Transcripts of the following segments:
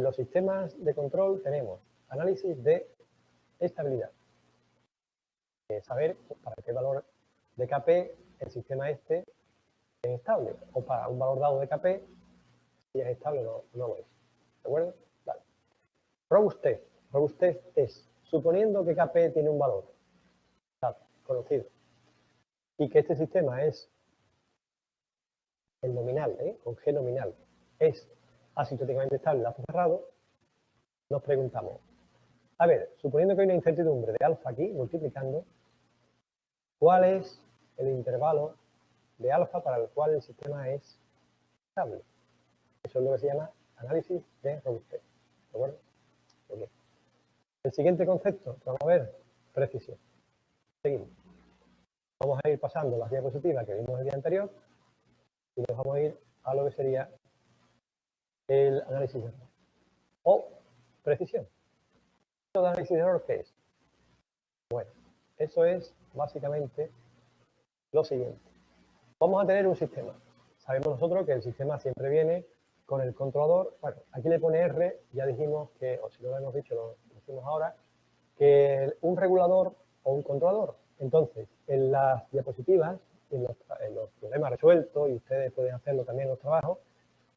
los sistemas de control tenemos análisis de estabilidad. Saber para qué valor de KP el sistema este es estable, o para un valor dado de KP si es estable o no lo es. ¿De acuerdo? Vale. Robustez. Robustez es, suponiendo que KP tiene un valor conocido y que este sistema es el nominal, con G nominal, es asintóticamente estable, lazo cerrado, nos preguntamos, a ver, suponiendo que hay una incertidumbre de alfa aquí, multiplicando, ¿cuál es el intervalo de alfa para el cual el sistema es estable? Eso es lo que se llama análisis de robustez. ¿De acuerdo? Okay. El siguiente concepto que vamos a ver, precisión. Seguimos. Vamos a ir pasando las diapositivas que vimos el día anterior y nos vamos a ir a lo que sería el análisis de error o precisión. ¿El análisis de error qué es? Bueno, eso es básicamente lo siguiente. Vamos a tener un sistema. Sabemos nosotros que el sistema siempre viene con el controlador. Bueno, aquí le pone R, ya dijimos que, o si no lo hemos dicho, lo decimos ahora, que un regulador o un controlador. Entonces, en las diapositivas, en los problemas resueltos, y ustedes pueden hacerlo también en los trabajos,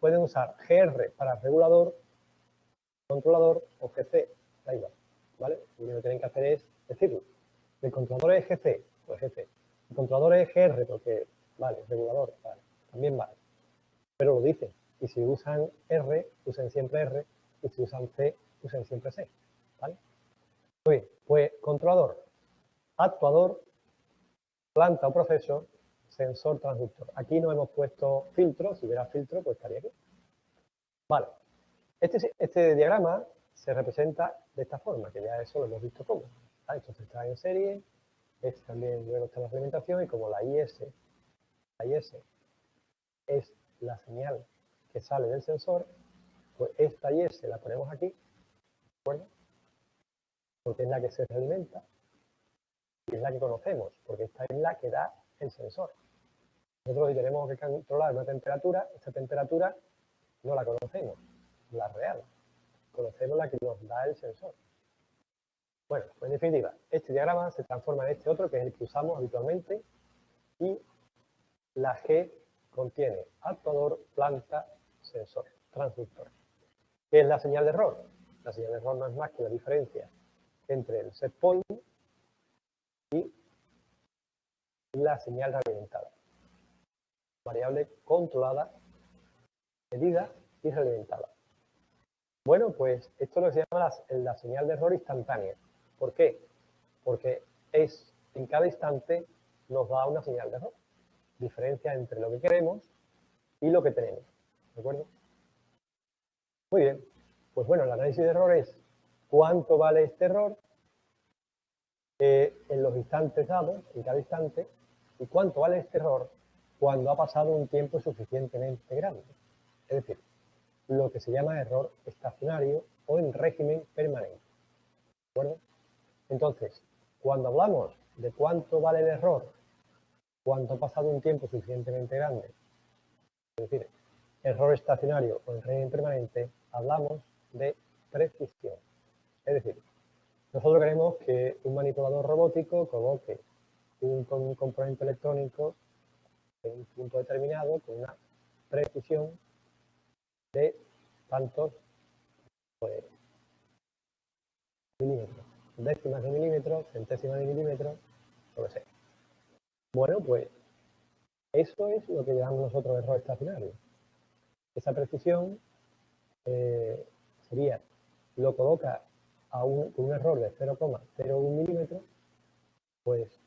pueden usar GR para regulador, controlador o GC, da igual, ¿vale? Lo que tienen que hacer es decirlo. El controlador es GC, pues GC. El controlador es GR porque, vale, regulador, vale, también vale. Pero lo dicen. Y si usan R, usen siempre R, y si usan C, usen siempre C, ¿vale? Muy bien, pues controlador, actuador, planta o proceso, sensor, transductor. Aquí no hemos puesto filtro, si hubiera filtro, pues estaría aquí. Vale, este diagrama se representa de esta forma, que ya eso lo hemos visto cómo. ¿Vale? Entonces está en serie, este también luego está la alimentación y como la IS es la señal que sale del sensor, pues esta IS la ponemos aquí, ¿de acuerdo? Porque es la que se realimenta y es la que conocemos, porque esta es la que da el sensor. Nosotros si tenemos que controlar una temperatura, esta temperatura no la conocemos, la real. Conocemos la que nos da el sensor. Bueno, pues en definitiva, este diagrama se transforma en este otro, que es el que usamos habitualmente, y la G contiene actuador, planta, sensor, transductor. ¿Qué es la señal de error? La señal de error no es más que la diferencia entre el set point y la señal realimentada. Variable controlada, medida y realimentada. Bueno, pues esto es lo que se llama la señal de error instantánea. ¿Por qué? Porque en cada instante nos da una señal de error. Diferencia entre lo que queremos y lo que tenemos. ¿De acuerdo? Muy bien. Pues bueno, el análisis de error es cuánto vale este error en los instantes dados, en cada instante, y cuánto vale este error cuando ha pasado un tiempo suficientemente grande. Es decir, lo que se llama error estacionario o en régimen permanente. ¿De acuerdo? Entonces, cuando hablamos de cuánto vale el error cuando ha pasado un tiempo suficientemente grande, es decir, error estacionario o en régimen permanente, hablamos de precisión. Es decir, nosotros queremos que un manipulador robótico coloque un componente electrónico en un punto determinado con una precisión de tantos milímetros, décimas de milímetro, centésimas de milímetro, lo que sea. Bueno, pues eso es lo que llamamos nosotros error estacionario. Esa precisión sería, lo coloca con un error de 0,01 milímetros, pues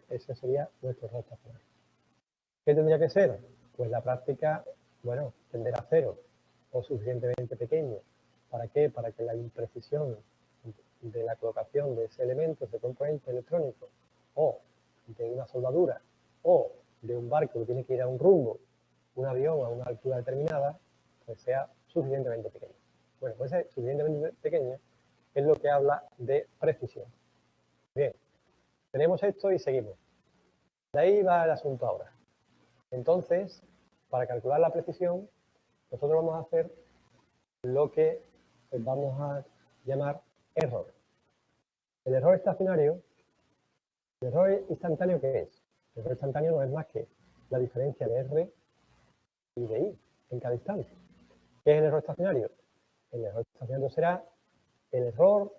ese sería nuestro error estacionario. ¿Qué tendría que ser? Pues la práctica, bueno, tender a cero o suficientemente pequeño. ¿Para qué? Para que la imprecisión de la colocación de ese elemento, ese componente electrónico, o de una soldadura, o de un barco que tiene que ir a un rumbo, un avión a una altura determinada, pues sea suficientemente pequeño. Bueno, pues ese suficientemente pequeño es lo que habla de precisión. Bien, tenemos esto y seguimos. De ahí va el asunto ahora. Entonces, para calcular la precisión, nosotros vamos a hacer lo que pues vamos a llamar error. El error estacionario, el error instantáneo, ¿qué es? El error instantáneo no es más que la diferencia de R y de I en cada instante. ¿Qué es el error estacionario? El error estacionario será el error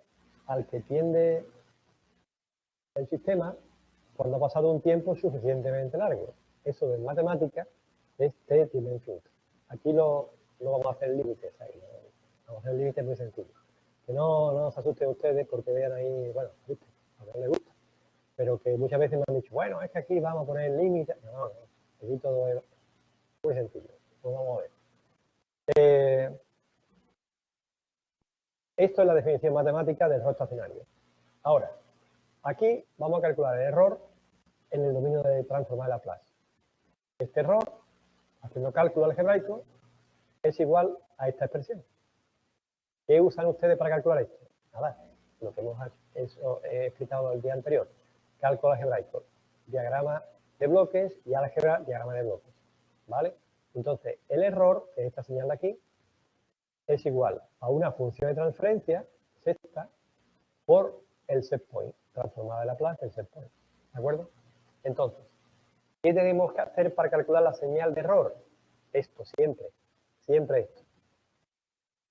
al que tiende el sistema cuando ha pasado un tiempo suficientemente largo. Eso en matemáticas es t tiende a infinito. Aquí no vamos a hacer límites ahí, ¿no? Vamos a hacer límites muy sencillos. Que no se asusten ustedes porque vean ahí, bueno, ¿viste? A ver, les gusta. Pero que muchas veces me han dicho, bueno, es que aquí vamos a poner límites. No, aquí todo es muy sencillo. Pues vamos a ver. Esto es la definición matemática del error estacionario. Ahora, aquí vamos a calcular el error en el dominio de transformar de Laplace. Este error, haciendo cálculo algebraico, es igual a esta expresión. ¿Qué usan ustedes para calcular esto? Nada, lo que hemos he explicado el día anterior. Cálculo algebraico, diagrama de bloques y álgebra, diagrama de bloques. ¿Vale? Entonces, el error, que es esta señal de aquí, es igual a una función de transferencia, sexta, por el set point, transformada de Laplace en set point. ¿De acuerdo? Entonces, ¿qué tenemos que hacer para calcular la señal de error? Esto, siempre esto.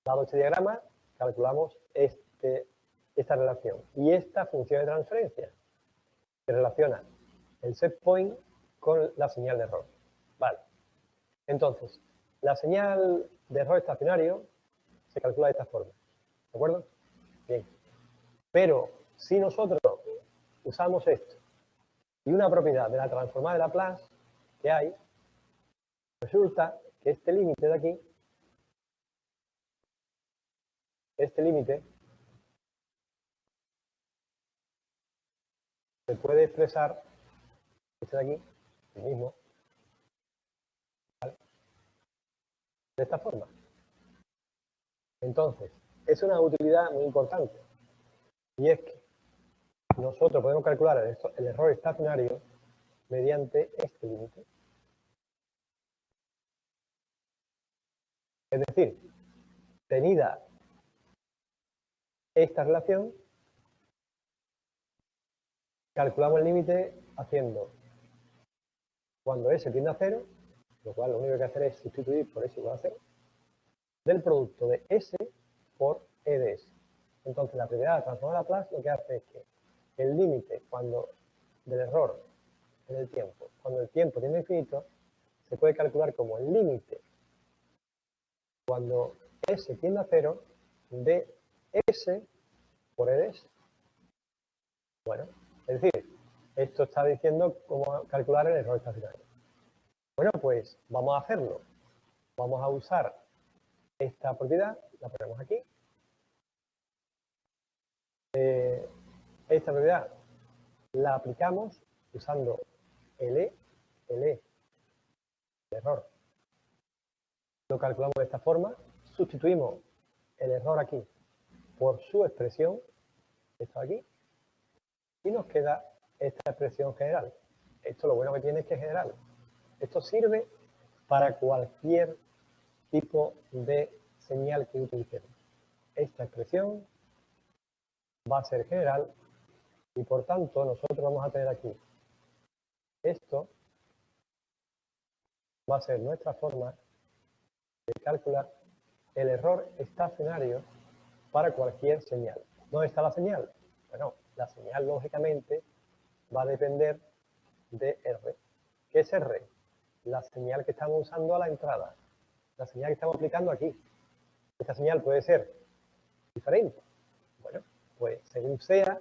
Dado este diagrama, calculamos esta relación. Y esta función de transferencia que relaciona el set point con la señal de error. Vale. Entonces, la señal de error estacionario se calcula de esta forma. ¿De acuerdo? Bien. Pero si nosotros usamos esto y una propiedad de la transformada de Laplace que hay, resulta que este límite de aquí, este límite, se puede expresar, este de aquí, el mismo, ¿vale? De esta forma. Entonces, es una utilidad muy importante. Y es que nosotros podemos calcular el error estacionario mediante este límite. Es decir, tenida esta relación, calculamos el límite haciendo cuando S tiende a 0, lo cual lo único que hay que hacer es sustituir por S igual a 0, del producto de S por E de S. Entonces, la propiedad de transformar a Laplace lo que hace es que el límite del error en el tiempo, cuando el tiempo tiende a infinito, se puede calcular como el límite cuando S tiende a 0 de S por E de S. Bueno, es decir, esto está diciendo cómo calcular el error estacionario. Bueno, pues vamos a hacerlo. Vamos a usar esta propiedad, la ponemos aquí. Esta propiedad la aplicamos usando el error. Lo calculamos de esta forma, sustituimos el error aquí por su expresión, esto aquí, y nos queda esta expresión general. Esto lo bueno que tiene es que es general. Esto sirve para cualquier tipo de señal que utilicemos. Esta expresión va a ser general y por tanto nosotros vamos a tener aquí esto va a ser nuestra forma de calcular el error estacionario para cualquier señal. ¿Dónde está la señal? Bueno, la señal lógicamente va a depender de R. ¿Qué es R? La señal que estamos usando a la entrada, la señal que estamos aplicando aquí. Esta señal puede ser diferente. Bueno, pues según sea,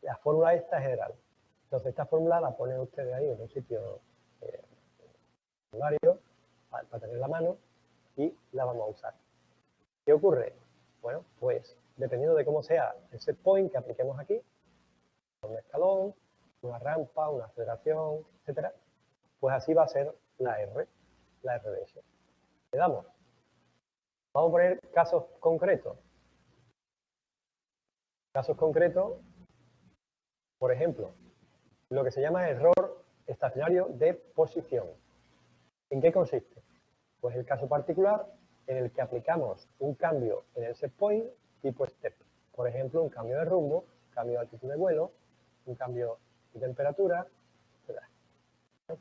la fórmula esta es general. Entonces esta fórmula la ponen ustedes ahí en un sitio para tener la mano y la vamos a usar. ¿Qué ocurre? Bueno, pues dependiendo de cómo sea el set point que apliquemos aquí, un escalón, una rampa, una aceleración, etcétera, pues así va a ser la R de S. Le damos. Vamos a poner casos concretos. Casos concretos, por ejemplo, lo que se llama error estacionario de posición. ¿En qué consiste? Pues el caso particular en el que aplicamos un cambio en el set point tipo step. Por ejemplo, un cambio de rumbo, cambio de altitud de vuelo, un cambio de temperatura, etc.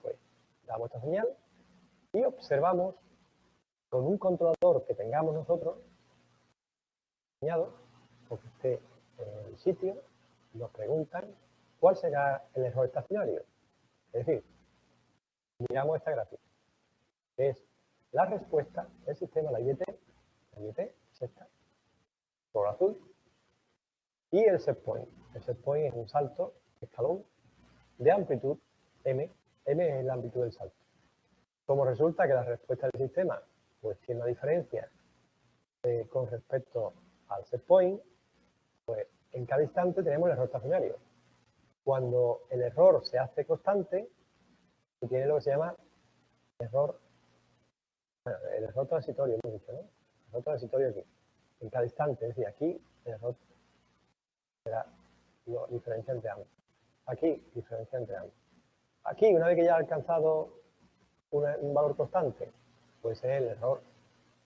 Pues damos esta señal y observamos con un controlador que tengamos nosotros diseñado, o que esté en el sitio, nos preguntan cuál será el error estacionario. Es decir, miramos esta gráfica, que es la respuesta del sistema, la IDT es esta, color azul, y el set point. El set point es un salto, escalón, de amplitud M. M es la amplitud del salto. Como resulta que la respuesta del sistema pues tiene una diferencia con respecto al set point, pues en cada instante tenemos el error estacionario. Cuando el error se hace constante, se tiene lo que se llama error, bueno, el error transitorio, hemos dicho, ¿no? El error transitorio aquí, en cada instante, es decir, aquí el error será diferencia entre ambos. Aquí, diferencia entre ambos. Aquí, una vez que ya ha alcanzado un valor constante, puede ser el error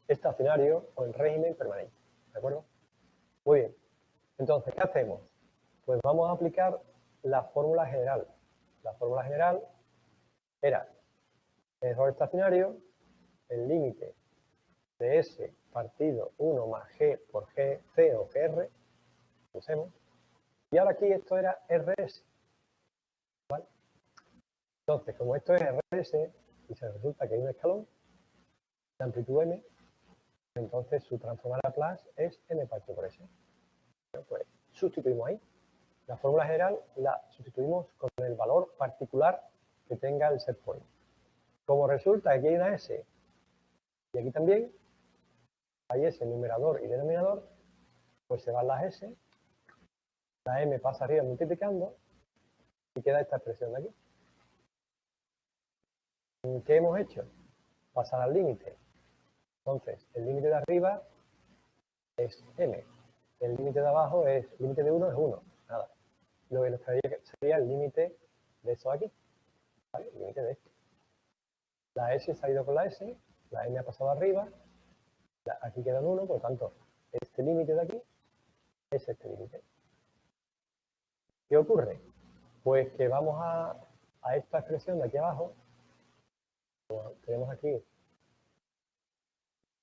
estacionario o en régimen permanente. ¿De acuerdo? Muy bien. Entonces, ¿qué hacemos? Pues vamos a aplicar la fórmula general. La fórmula general era error estacionario, el límite de S partido 1 más G por GC o GR, usemos. Y ahora aquí esto era RS. ¿Vale? Entonces, como esto es RS, y se resulta que hay un escalón de amplitud M, entonces su transformada a Laplace es M partido por S. Bueno, pues sustituimos ahí. La fórmula general la sustituimos con el valor particular que tenga el set point. Como resulta que aquí hay una S y aquí también hay S en numerador y denominador, pues se van las S, la M pasa arriba multiplicando y queda esta expresión de aquí. ¿Qué hemos hecho? Pasar al límite. Entonces, el límite de arriba es M. El límite de abajo es, el límite de 1 es 1. Nada. Lo que nos sería el límite de esto aquí. ¿Vale? El límite de esto. La S se ha ido con la S, la M ha pasado arriba, aquí queda un 1, por lo tanto, este límite de aquí es este límite. ¿Qué ocurre? Pues que vamos a esta expresión de aquí abajo, como tenemos aquí,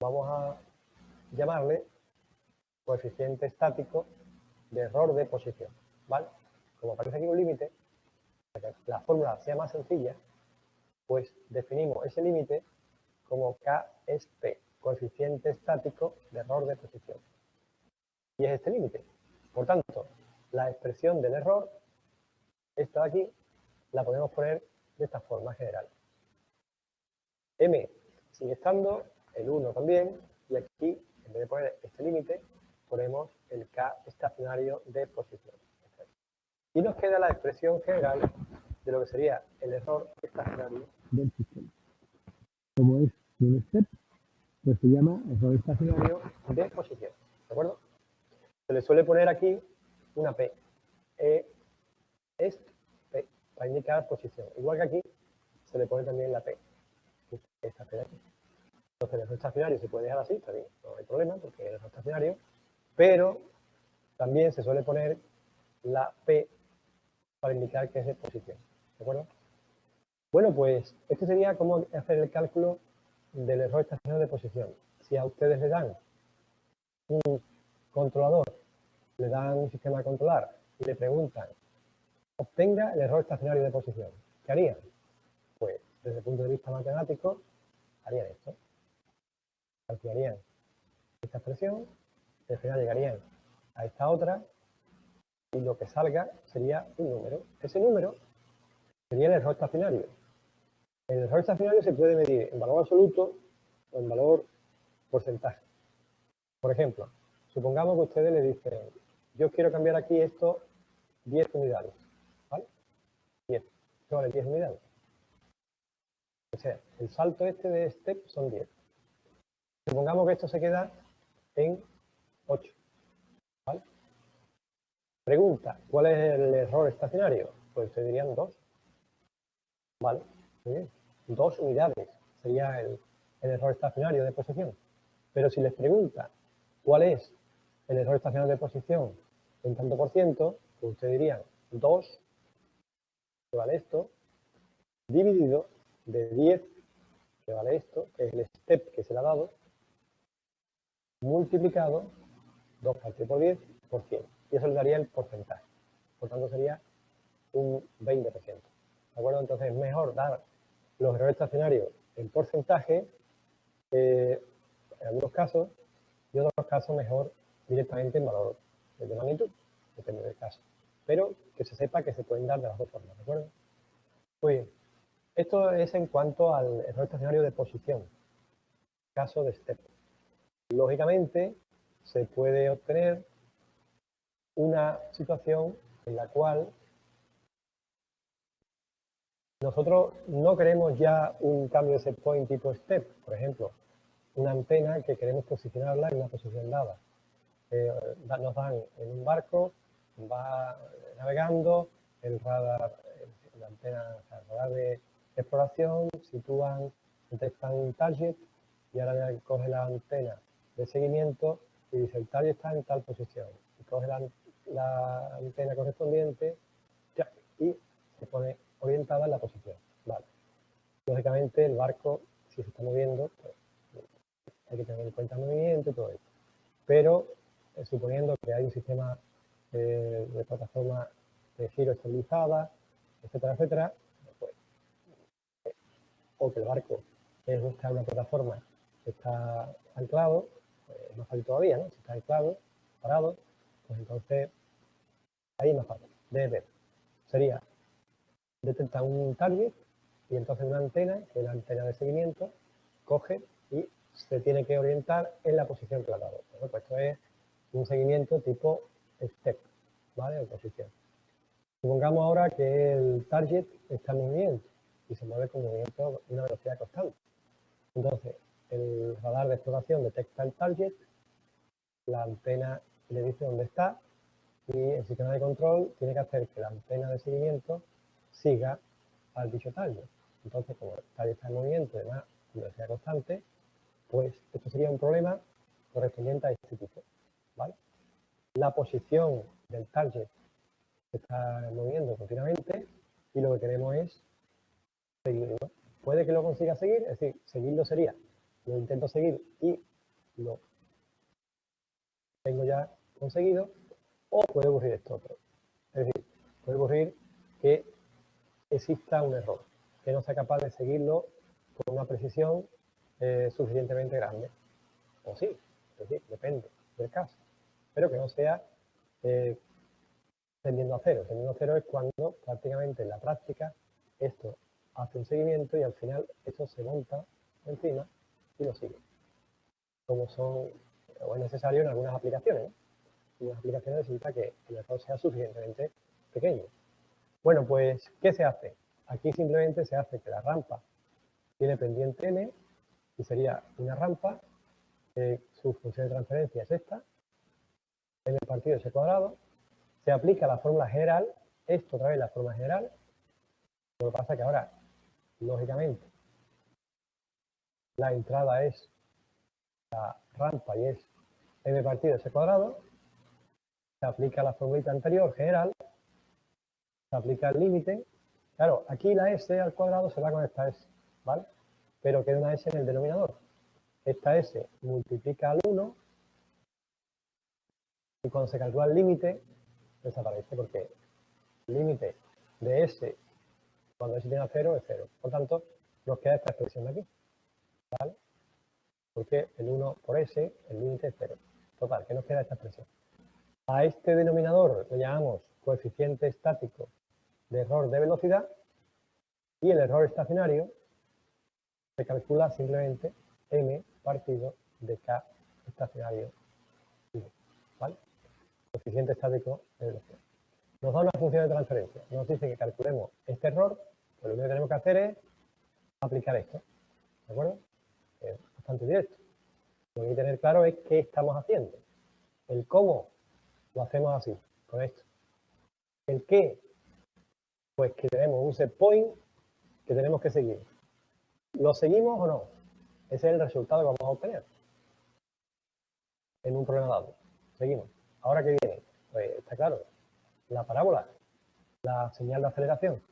vamos a llamarle coeficiente estático de error de posición, ¿vale? Como aparece aquí un límite, para que la fórmula sea más sencilla, pues definimos ese límite como K es P, coeficiente estático de error de posición. Y es este límite. Por tanto, la expresión del error, esta de aquí, la podemos poner de esta forma general. M sigue estando, el 1 también, y aquí, en vez de poner este límite, ponemos el K estacionario de posición. Y nos queda la expresión general de lo que sería el error estacionario del sistema. Como es un step, pues se llama error estacionario de posición. ¿De acuerdo? Se le suele poner aquí una P. Est P, para indicar posición. Igual que aquí, se le pone también la P. Esta P de aquí. Entonces, el error estacionario se puede dejar así, está bien, no hay problema, porque es error estacionario, pero también se suele poner la P para indicar que es de posición. ¿De acuerdo? Bueno, pues este sería cómo hacer el cálculo del error estacionario de posición. Si a ustedes le dan un controlador, le dan un sistema a controlar y le preguntan, obtenga el error estacionario de posición, ¿qué harían? Pues desde el punto de vista matemático, harían esto. Calcularían esta expresión, al final llegarían a esta otra y lo que salga sería un número. Ese número sería el error estacionario. El error estacionario se puede medir en valor absoluto o en valor porcentaje. Por ejemplo, supongamos que ustedes le dicen, yo quiero cambiar aquí esto 10 unidades. ¿Vale? 10. Esto vale 10 unidades. O sea, el salto este de step son 10. Supongamos que esto se queda en 8. ¿Vale? Pregunta, ¿cuál es el error estacionario? Pues ustedes dirían 2. ¿Vale? Muy bien. 2 unidades sería el error estacionario de posición. Pero si les pregunta cuál es el error estacionario de posición en tanto por ciento, pues ustedes dirían 2, que vale esto, dividido de 10, que vale esto, que es el step que se le ha dado, multiplicado 2 partido por 10 por 100. Y eso le daría el porcentaje. Por tanto, sería un 20%. ¿De acuerdo? Entonces, es mejor dar los errores estacionarios en porcentaje, en algunos casos, y en otros casos mejor directamente en valor de magnitud, depende del caso. Pero que se sepa que se pueden dar de las dos formas, ¿de acuerdo? Pues esto es en cuanto al error estacionario de posición, caso de step. Lógicamente, se puede obtener una situación en la cual nosotros no queremos ya un cambio de set point tipo step, por ejemplo, una antena que queremos posicionarla en una posición dada. Nos dan en un barco, va navegando, el radar, la antena, o sea, el radar de exploración, sitúan, detectan un target y ahora coge la antena de seguimiento y dice el target está en tal posición. Y coge la antena correspondiente y se pone orientada en la posición. Vale. Lógicamente el barco, si se está moviendo, pues, hay que tener en cuenta el movimiento y todo esto. Pero suponiendo que hay un sistema de plataforma de giro estabilizada, etcétera, etcétera, pues, o que el barco está en una plataforma que está anclado, pues, es más fácil todavía, ¿no? Si está anclado, parado, pues entonces ahí es más fácil de ver. Sería detectar un target y entonces una antena, que es la antena de seguimiento, coge y se tiene que orientar en la posición que le ha dado. Bueno, pues esto es un seguimiento tipo step, ¿vale? En posición. Supongamos ahora que el target está en movimiento y se mueve con movimiento de una velocidad constante. Entonces, el radar de exploración detecta el target, la antena le dice dónde está y el sistema de control tiene que hacer que la antena de seguimiento siga al dicho target. Entonces, como el target está en movimiento y además con velocidad constante, pues esto sería un problema correspondiente a este tipo, ¿vale? La posición del target se está moviendo continuamente y lo que queremos es seguirlo. Puede que lo consiga seguir, es decir, seguirlo sería, lo intento seguir y lo tengo ya conseguido, o puede ocurrir esto otro. Es decir, puede ocurrir que exista un error, que no sea capaz de seguirlo con una precisión suficientemente grande. O sí, es decir, depende del caso, pero que no sea tendiendo a cero. Tendiendo a cero es cuando prácticamente en la práctica esto hace un seguimiento y al final esto se monta encima y lo sigue. Como son, o es necesario en algunas aplicaciones, ¿no? En las aplicaciones necesita que el error sea suficientemente pequeño. Bueno, pues, ¿qué se hace? Aquí simplemente se hace que la rampa tiene pendiente m y sería una rampa, su función de transferencia es esta, m partido ese cuadrado, se aplica la fórmula general, esto otra vez la fórmula general, lo que pasa es que ahora, lógicamente, la entrada es la rampa y es m partido ese cuadrado, se aplica la formulita anterior, general, se aplica el límite, claro, aquí la s al cuadrado se va con esta s, ¿vale? Pero queda una s en el denominador. Esta s multiplica al 1 y cuando se calcula el límite desaparece porque el límite de s cuando s tiene a 0 es 0. Por tanto, nos queda esta expresión de aquí, ¿vale? Porque el 1 por s, el límite es 0. Total, que nos queda esta expresión. A este denominador le llamamos coeficiente estático de error de velocidad y el error estacionario se calcula simplemente m partido de k estacionario, ¿vale? Coeficiente estático de velocidad. Nos da una función de transferencia. Nos dice que calculemos este error, pues lo único que tenemos que hacer es aplicar esto, ¿de acuerdo? Es bastante directo. Lo que hay que tener claro es qué estamos haciendo. El cómo lo hacemos así, con esto. El qué, pues que tenemos un set point que tenemos que seguir. ¿Lo seguimos o no? Ese es el resultado que vamos a obtener. en un problema dado. Seguimos. ¿Ahora qué viene? Pues está claro. La parábola, la señal de aceleración.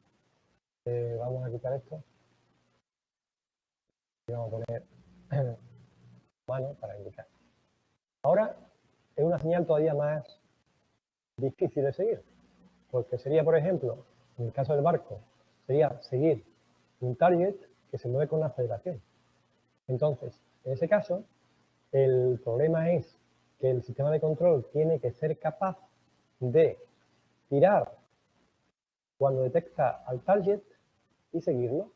Vamos a quitar esto. Y vamos a poner mano para indicar. Ahora es una señal todavía más difícil de seguir. Porque sería, por ejemplo, en el caso del barco, sería seguir un target que se mueve con la aceleración. Entonces, en ese caso, el problema es que el sistema de control tiene que ser capaz de tirar cuando detecta al target y seguirlo.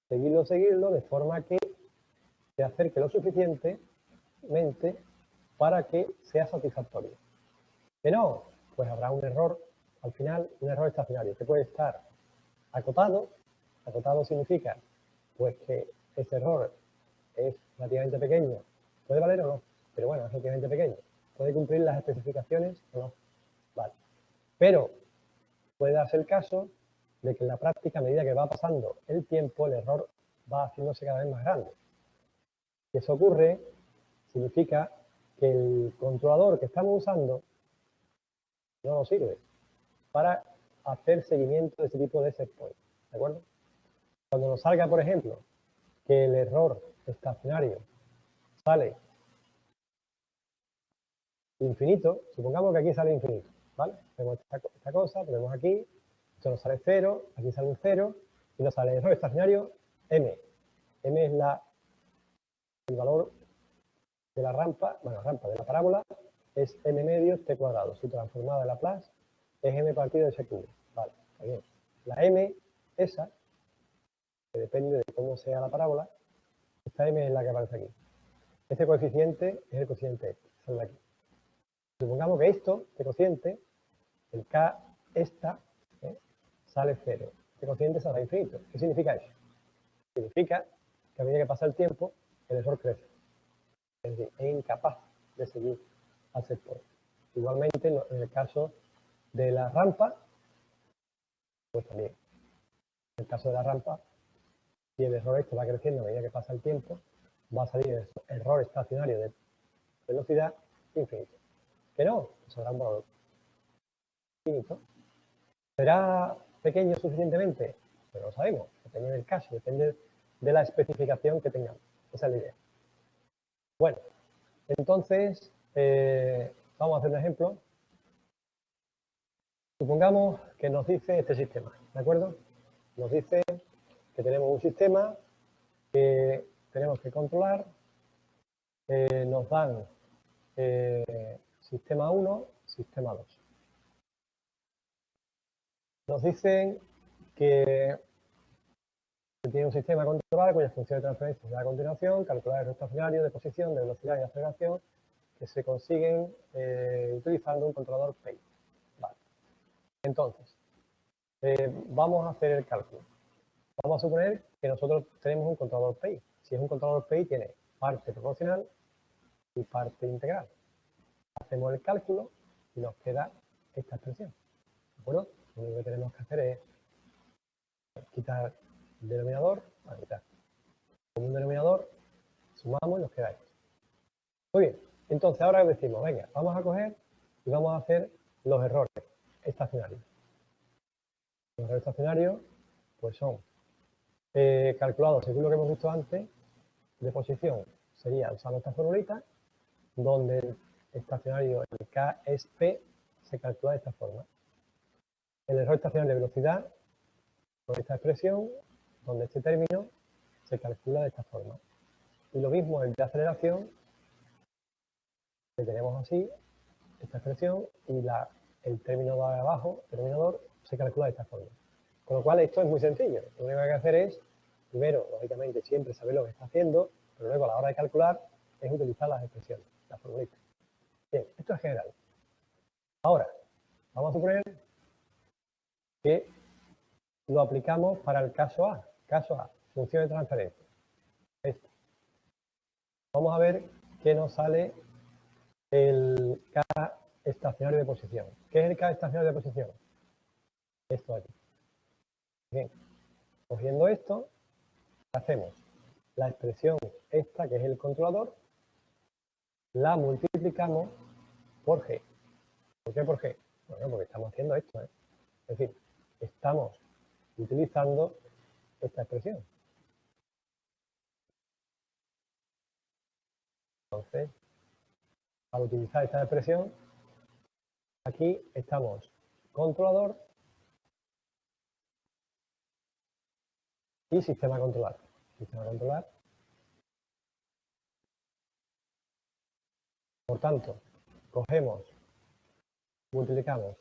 Seguirlo de forma que se acerque lo suficientemente para que sea satisfactorio. Que no, pues habrá un error, al final, un error estacionario, que puede estar acotado. Acotado significa pues que ese error es relativamente pequeño. Puede valer o no, pero bueno, es relativamente pequeño. Puede cumplir las especificaciones o no. Vale. Pero puede darse el caso de que en la práctica, a medida que va pasando el tiempo, el error va haciéndose cada vez más grande. Si eso ocurre, significa que el controlador que estamos usando no nos sirve para hacer seguimiento de este tipo de set point. ¿De acuerdo? Cuando nos salga, por ejemplo, que el error estacionario sale infinito, supongamos que aquí sale infinito, ¿vale? Tenemos esta cosa, ponemos aquí, esto nos sale 0, aquí sale un 0 y nos sale error estacionario m. M es el valor de la rampa, bueno, rampa de la parábola es m medio t cuadrado. Su transformada de Laplace es m partido de s cubo. Vale, está bien. La m, esa, que depende de cómo sea la parábola, esta m es la que aparece aquí. Este coeficiente es el coeficiente este, sale de aquí. Supongamos que este cociente, el k esta, sale 0. Este cociente sale infinito. ¿Qué significa eso? Significa que a medida que pasa el tiempo, el error crece. Es decir, es incapaz de seguir al set point. Igualmente, en el caso de la rampa, pues también. En el caso de la rampa, si el error este va creciendo a medida que pasa el tiempo, va a salir el error estacionario de velocidad infinito. Que no, eso será un valor infinito. ¿Será pequeño suficientemente? Pues no lo sabemos. Depende del caso, depende de la especificación que tengamos. Esa es la idea. Bueno, entonces, vamos a hacer un ejemplo. Supongamos que nos dice este sistema, ¿de acuerdo? Nos dice que tenemos un sistema que tenemos que controlar. Nos dan sistema 1, sistema 2. Nos dicen que tiene un sistema a controlar cuya función de transferencia se da a continuación, calcular el estacionario de posición, de velocidad y aceleración que se consiguen utilizando un controlador PEI. Vale. Entonces, vamos a hacer el cálculo. Vamos a suponer que nosotros tenemos un controlador PEI. Si es un controlador PEI, tiene parte proporcional y parte integral. Hacemos el cálculo y nos queda esta expresión. ¿De acuerdo? Lo único que tenemos que hacer es quitar el denominador, quitar un denominador, sumamos y nos queda esto. Muy bien, entonces ahora decimos, venga, vamos a coger y vamos a hacer los errores estacionarios. Los errores estacionarios, pues son calculados según lo que hemos visto antes, de posición sería usando esta formulita, donde el estacionario, el K es P, se calcula de esta forma. El error estacionario de velocidad, con esta expresión, donde este término se calcula de esta forma. Y lo mismo el de aceleración, que tenemos así, esta expresión, y el término de abajo, el denominador, se calcula de esta forma. Con lo cual esto es muy sencillo. Lo único que hay que hacer es, primero, lógicamente, siempre saber lo que está haciendo, pero luego a la hora de calcular es utilizar las expresiones, las formulitas. Bien, esto es general. Ahora, vamos a suponer que lo aplicamos para el caso A. Caso A, función de transferencia. Esto. Vamos a ver qué nos sale el K estacionario de posición. ¿Qué es el K estacionario de posición? Esto de aquí. Bien, cogiendo esto, hacemos la expresión esta, que es el controlador, la multiplicamos por g. ¿Por qué por g? Bueno, porque estamos haciendo esto, ¿eh? Es decir, estamos utilizando esta expresión. Entonces, al utilizar esta expresión, aquí estamos controlador y sistema controlar. Sistema controlar. Por tanto, cogemos, multiplicamos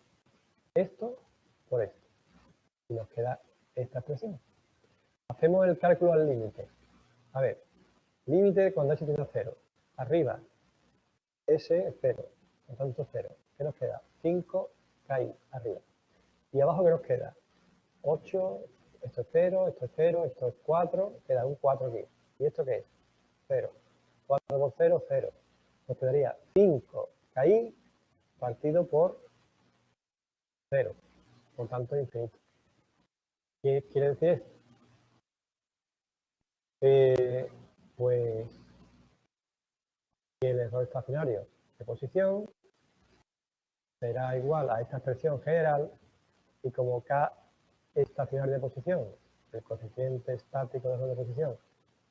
esto por esto y nos queda esta expresión. Hacemos el cálculo al límite. A ver, límite cuando s tiende a 0. Arriba, s es 0, por tanto 0. ¿Qué nos queda? 5 KI arriba. Y abajo, ¿qué nos queda? 8, esto es 0, esto es 0, esto es 4, queda un 4 aquí. ¿Y esto qué es? 0. 4 por 0, 0. Nos quedaría 5 KI partido por 0. Por tanto, infinito. ¿Qué quiere decir esto? Pues que el error estacionario de posición será igual a esta expresión general y como K estacionario de posición, el coeficiente estático de error de posición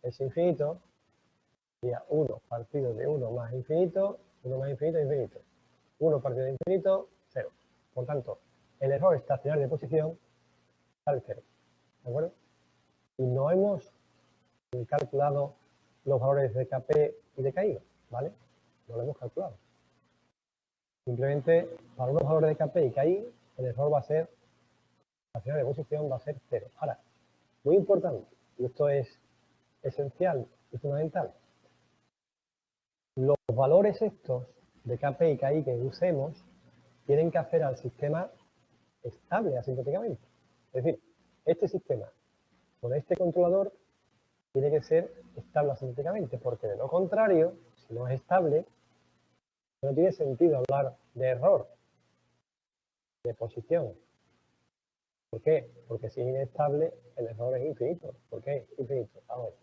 es infinito, sería 1 partido de 1 más infinito, 1 más infinito, infinito. 1 partido de infinito, 0. Por tanto, el error estacionario de posición sale 0. ¿De acuerdo? Y no hemos calculado los valores de KP y de KI, ¿vale? No lo hemos calculado. Simplemente, para unos valores de KP y KI, el error va a ser, la estacionario de posición va a ser 0. Ahora, muy importante, y esto es esencial y fundamental, los valores estos de KP y KI que usemos tienen que hacer al sistema estable asintóticamente. Es decir, este sistema con este controlador tiene que ser estable asintóticamente, porque de lo contrario, si no es estable, no tiene sentido hablar de error de posición. ¿Por qué? Porque si es inestable, el error es infinito. ¿Por qué? Infinito. Vamos,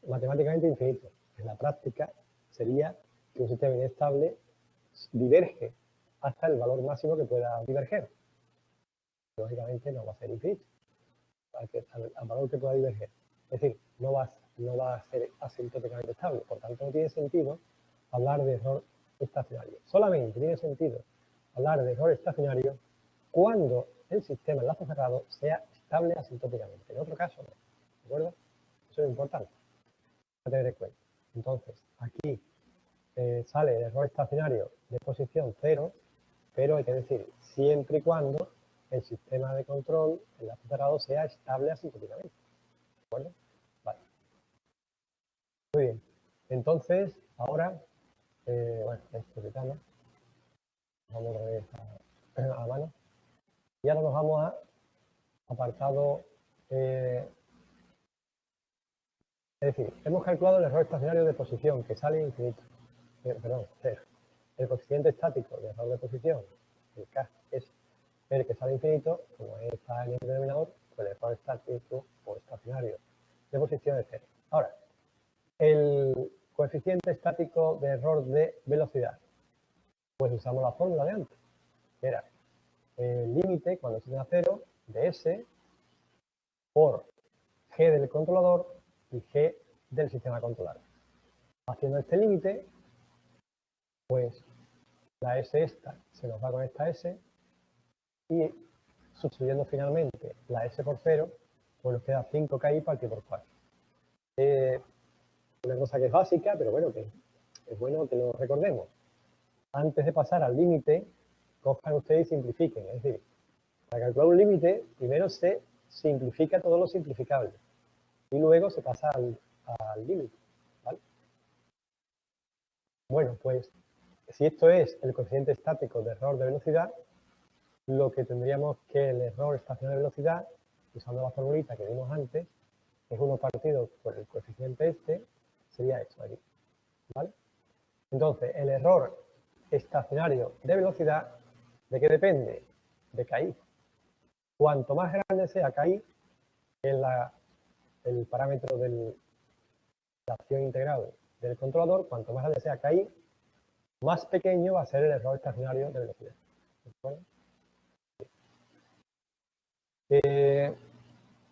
matemáticamente infinito. En la práctica sería que un sistema inestable diverge hasta el valor máximo que pueda diverger. Lógicamente no va a ser infinito, al valor que pueda diverger. Es decir, no va a ser asintóticamente estable. Por tanto, no tiene sentido hablar de error estacionario. Solamente tiene sentido hablar de error estacionario cuando el sistema en lazo cerrado sea estable asintóticamente. En otro caso, no. ¿De acuerdo? Eso es importante a tener en cuenta. Entonces, aquí sale el error estacionario de posición 0, pero hay que decir siempre y cuando el sistema de control en lazo cerrado sea estable asintóticamente. ¿De acuerdo? Vale. Muy bien. Entonces, ahora, bueno, esto quitamos. Vamos a ver a mano. Y ahora nos vamos a apartado, es decir, hemos calculado el error estacionario de posición, que sale infinito, perdón, 0. El coeficiente estático de error de posición, el K, es el que sale infinito, como está en el denominador, pues el error estático o estacionario de posición es 0. Ahora, el coeficiente estático de error de velocidad, pues usamos la fórmula de antes, que era el límite cuando se tiene a 0 de S por G del controlador y G del sistema controlado. Haciendo este límite, pues la S esta se nos va con esta S y sustituyendo finalmente la S por 0, pues nos queda 5KI partido por 4. Una cosa que es básica, pero bueno, que es bueno que lo recordemos. Antes de pasar al límite, cojan ustedes y simplifiquen. Es decir, para calcular un límite, primero se simplifica todo lo simplificable y luego se pasa al límite. ¿Vale? Bueno, pues si esto es el coeficiente estático de error de velocidad, lo que tendríamos que el error estacionario de velocidad, usando la formulita que vimos antes, es 1 partido por el coeficiente este, sería esto aquí. ¿Vale? Entonces, el error estacionario de velocidad, ¿de qué depende? De KI. Cuanto más grande sea KI, que es el parámetro de la acción integral del controlador, cuanto más grande sea KI, más pequeño va a ser el error estacionario de velocidad. ¿De acuerdo?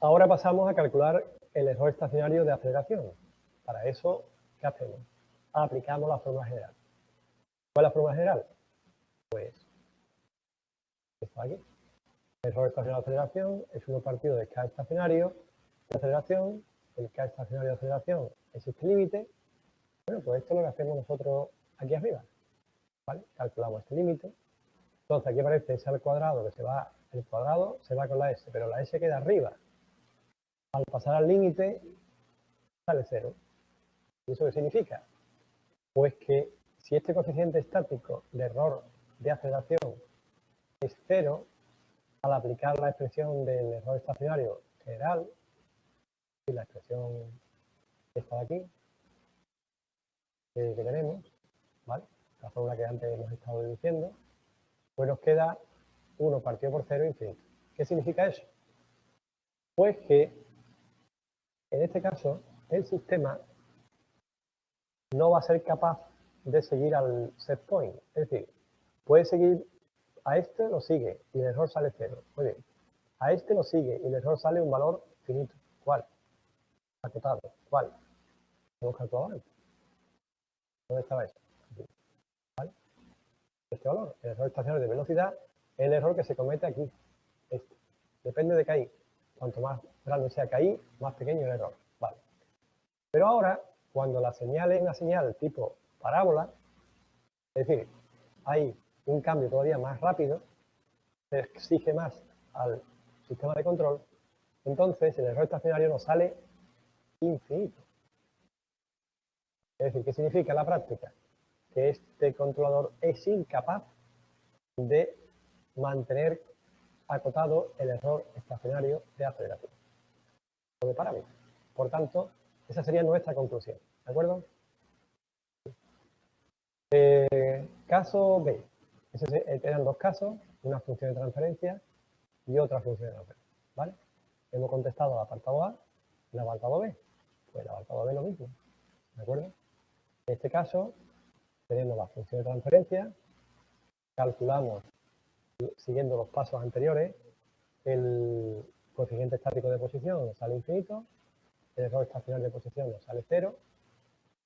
Ahora pasamos a calcular el error estacionario de aceleración. Para eso, ¿qué hacemos? Aplicamos la fórmula general. ¿Cuál es la fórmula general? Pues esto aquí. El error estacionario de aceleración es 1 partido de k estacionario de aceleración. El k estacionario de aceleración es este límite. Bueno, pues esto es lo que hacemos nosotros aquí arriba. ¿Vale? Calculamos este límite. Entonces aquí aparece s al cuadrado, que se va, el cuadrado se va con la s, pero la s queda arriba. Al pasar al límite, sale 0. ¿Y eso qué significa? Pues que si este coeficiente estático de error de aceleración es 0, al aplicar la expresión del error estacionario general, y la expresión esta de aquí, que tenemos, ¿vale? La fórmula que antes hemos estado diciendo, pues nos queda 1 partido por 0 infinito. ¿Qué significa eso? Pues que en este caso el sistema no va a ser capaz de seguir al set point. Es decir, puede seguir a este, lo sigue y el error sale 0. Muy bien. A este lo sigue y el error sale un valor finito. ¿Cuál? Acotado. ¿Cuál? Lo hemos calculado antes. ¿Dónde estaba esto? Aquí. ¿Vale? Este valor, el error estacionario de velocidad, es el error que se comete aquí. Este. Depende de KI. Cuanto más grande sea KI, más pequeño el error. Vale. Pero ahora, cuando la señal es una señal tipo parábola, es decir, hay un cambio todavía más rápido, se exige más al sistema de control, entonces el error estacionario nos sale infinito. Es decir, ¿qué significa en la práctica? Que este controlador es incapaz de mantener acotado el error estacionario de aceleración o de parámetro. Por tanto, esa sería nuestra conclusión. ¿De acuerdo? Caso B. Eran dos casos, una función de transferencia y otra función de transferencia. ¿Vale? Hemos contestado al apartado A y el apartado B. Pues el apartado B es lo mismo. ¿De acuerdo? En este caso, tenemos la función de transferencia, calculamos, siguiendo los pasos anteriores, el coeficiente estático de posición nos sale infinito, el error estacionario de posición nos sale 0,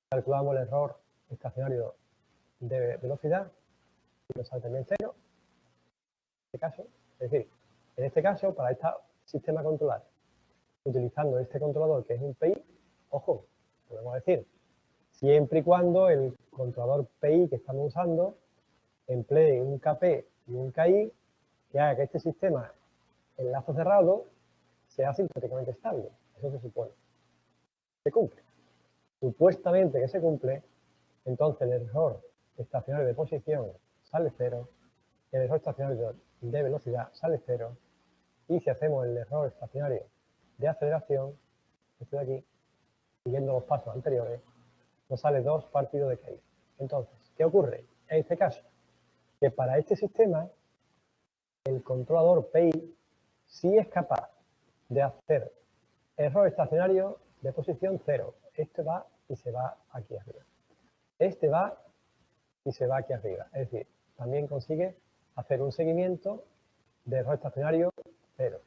calculamos el error estacionario de velocidad y nos sale también 0. En este caso, es decir, en este caso, para este sistema controlar, utilizando este controlador que es un PI, ojo, podemos decir, siempre y cuando el controlador PI que estamos usando emplee un KP y un KI que haga que este sistema en lazo cerrado sea sintéticamente estable. Eso se supone. Se cumple. Supuestamente que se cumple, entonces el error estacionario de posición sale 0, el error estacionario de velocidad sale 0, y si hacemos el error estacionario de aceleración, este de aquí, siguiendo los pasos anteriores, nos sale 2 partido de KI. Entonces, ¿qué ocurre? En este caso, que para este sistema, el controlador PI sí es capaz de hacer error estacionario de posición 0. Este va y se va aquí arriba. Este va y se va aquí arriba. Es decir, también consigue hacer un seguimiento de error estacionario 0.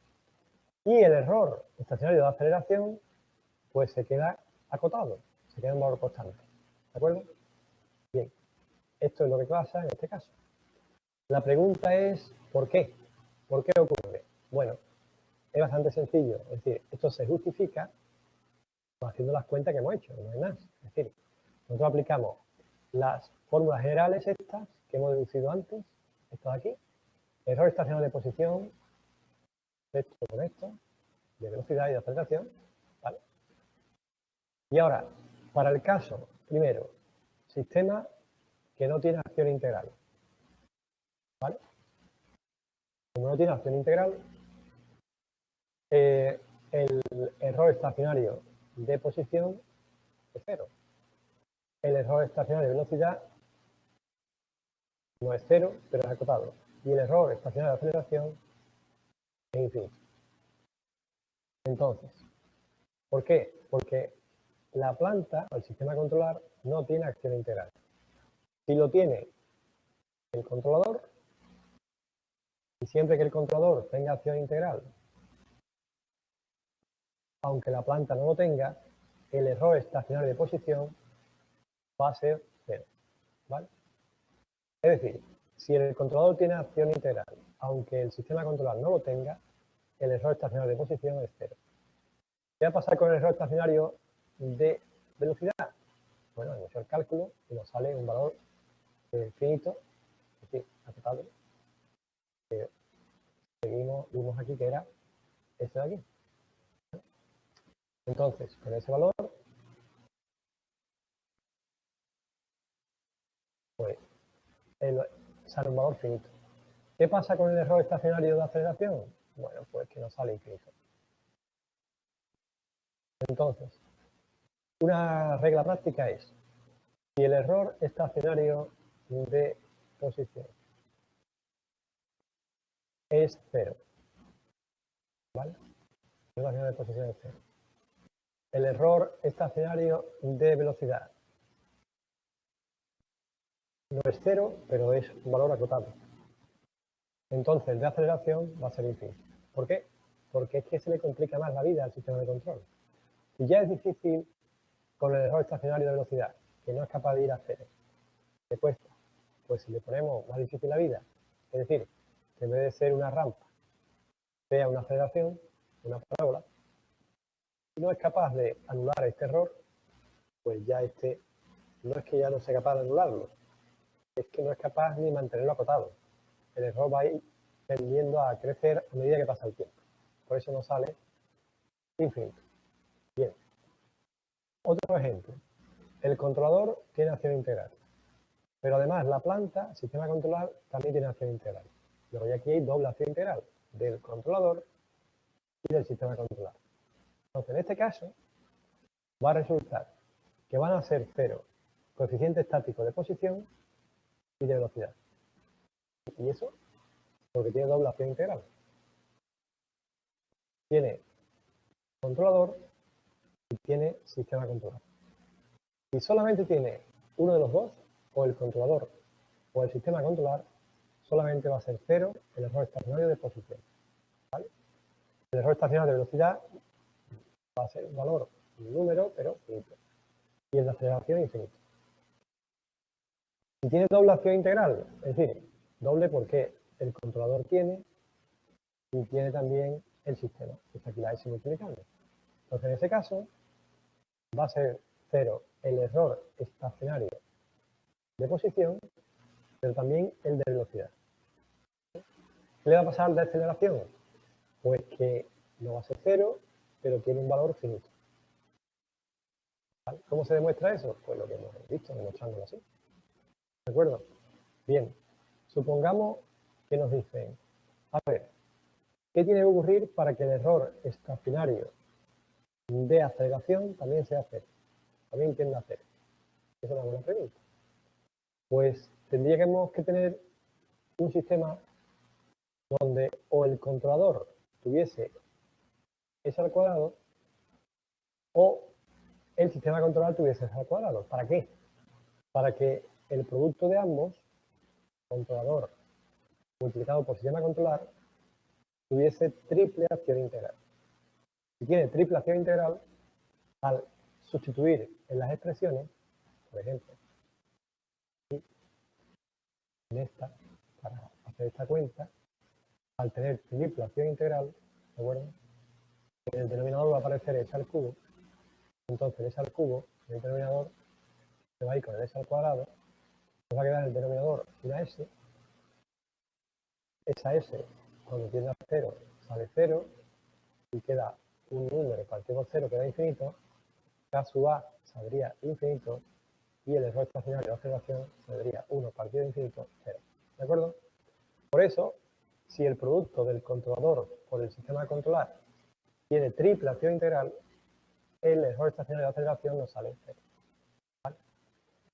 Y el error estacionario de aceleración, pues se queda acotado, se queda en valor constante. ¿De acuerdo? Bien, esto es lo que pasa en este caso. La pregunta es, ¿por qué? ¿Por qué ocurre? Bueno, es bastante sencillo. Es decir, esto se justifica haciendo las cuentas que hemos hecho, no hay más. Es decir, nosotros aplicamos las fórmulas generales estas que hemos deducido antes, esto de aquí, error estacionario de posición, esto con esto, de velocidad y de aceleración, ¿vale? Y ahora, para el caso, primero, sistema que no tiene acción integral, ¿vale? Como no tiene acción integral, el error estacionario de posición es 0. El error estacionario de velocidad no es 0, pero es acotado. Y el error estacionario de aceleración es infinito. Entonces, ¿por qué? Porque la planta o el sistema controlar no tiene acción integral. Si lo tiene, el controlador, y siempre que el controlador tenga acción integral, aunque la planta no lo tenga, el error estacionario de posición va a ser 0, ¿vale? Es decir, si el controlador tiene acción integral, aunque el sistema de control no lo tenga, el error estacionario de posición es 0. ¿Qué va a pasar con el error estacionario de velocidad? Bueno, hemos hecho el cálculo y nos sale un valor finito, es decir, acotado. Vimos aquí que era este de aquí. Entonces, con ese valor, pues sale un valor finito. ¿Qué pasa con el error estacionario de aceleración? Bueno, pues que no sale infinito. Entonces, una regla práctica es, si el error estacionario de posición es 0, ¿vale? El error estacionario de posición es 0. El error estacionario de velocidad no es 0, pero es un valor acotado. Entonces, el de aceleración va a ser infinito. ¿Por qué? Porque es que se le complica más la vida al sistema de control. Si ya es difícil con el error estacionario de velocidad, que no es capaz de ir a 0, le cuesta. Pues si le ponemos más difícil la vida, es decir, que en vez de ser una rampa, sea una aceleración, una parábola, y no es capaz de anular este error, pues ya no es que ya no sea capaz de anularlo, es que no es capaz ni mantenerlo acotado. El error va a ir tendiendo a crecer a medida que pasa el tiempo. Por eso no sale infinito. Bien. Otro ejemplo. El controlador tiene acción integral. Pero además la planta, el sistema controlar, también tiene acción integral. Luego ya aquí hay doble acción integral del controlador y del sistema controlar. Entonces, en este caso, va a resultar que van a ser 0 coeficiente estático de posición y de velocidad. ¿Y eso? Porque tiene doble acción integral. Tiene controlador y tiene sistema controlar. Si solamente tiene uno de los dos, o el controlador o el sistema controlar, solamente va a ser 0 el error estacionario de posición. ¿Vale? El error estacionario de velocidad va a ser un valor, un número, pero finito. Y el de aceleración infinito. Si tiene doble acción integral, es decir, doble porque el controlador tiene y tiene también el sistema, que es aquí la S multiplicando. Entonces, en ese caso, va a ser 0 el error estacionario de posición, pero también el de velocidad. ¿Qué le va a pasar al de aceleración? Pues que no va a ser 0, pero tiene un valor finito. ¿Vale? ¿Cómo se demuestra eso? Pues lo que hemos visto, demostrándolo así. ¿De acuerdo? Bien, supongamos que nos dicen, a ver, ¿qué tiene que ocurrir para que el error estacionario de aceleración también sea 0? También tienda a 0. Esa es una buena pregunta. Pues tendríamos que tener un sistema donde o el controlador tuviese S al cuadrado o el sistema controlar tuviese S al cuadrado. ¿Para qué? Para que el producto de ambos, controlador multiplicado por sistema controlar, tuviese triple acción integral. Si tiene triple acción integral, al sustituir en las expresiones, por ejemplo, en esta, para hacer esta cuenta, al tener triple acción integral, ¿de acuerdo? En el denominador va a aparecer S al cubo, entonces S al cubo, en el denominador, se va a ir con el S al cuadrado, nos va a quedar en el denominador una S, esa S, cuando tiende a 0, sale 0, y queda un número partido por 0 que da infinito, K sub A saldría infinito, y el error estacionario de aceleración saldría 1 partido de infinito, 0. ¿De acuerdo? Por eso, si el producto del controlador por el sistema de controlar tiene triple acción integral, el error estacionario de aceleración nos sale 0. ¿Vale?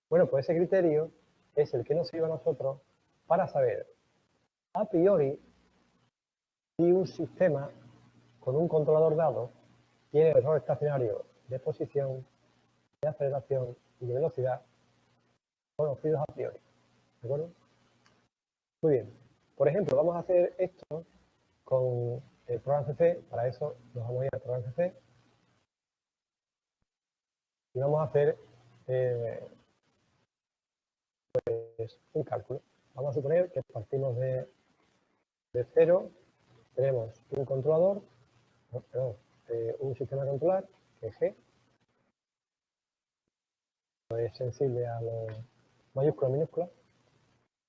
Bueno, pues ese criterio es el que nos sirve a nosotros para saber a priori si un sistema con un controlador dado tiene el error estacionario de posición, de aceleración y de velocidad conocidos a priori. ¿De acuerdo? Muy bien. Por ejemplo, vamos a hacer esto con el programa CC. Para eso nos vamos a ir al programa CC y vamos a hacer pues, un cálculo. Vamos a suponer que partimos de 0, tenemos un controlador, perdón, un sistema controlar, que es G, es sensible a los mayúsculas, minúsculas,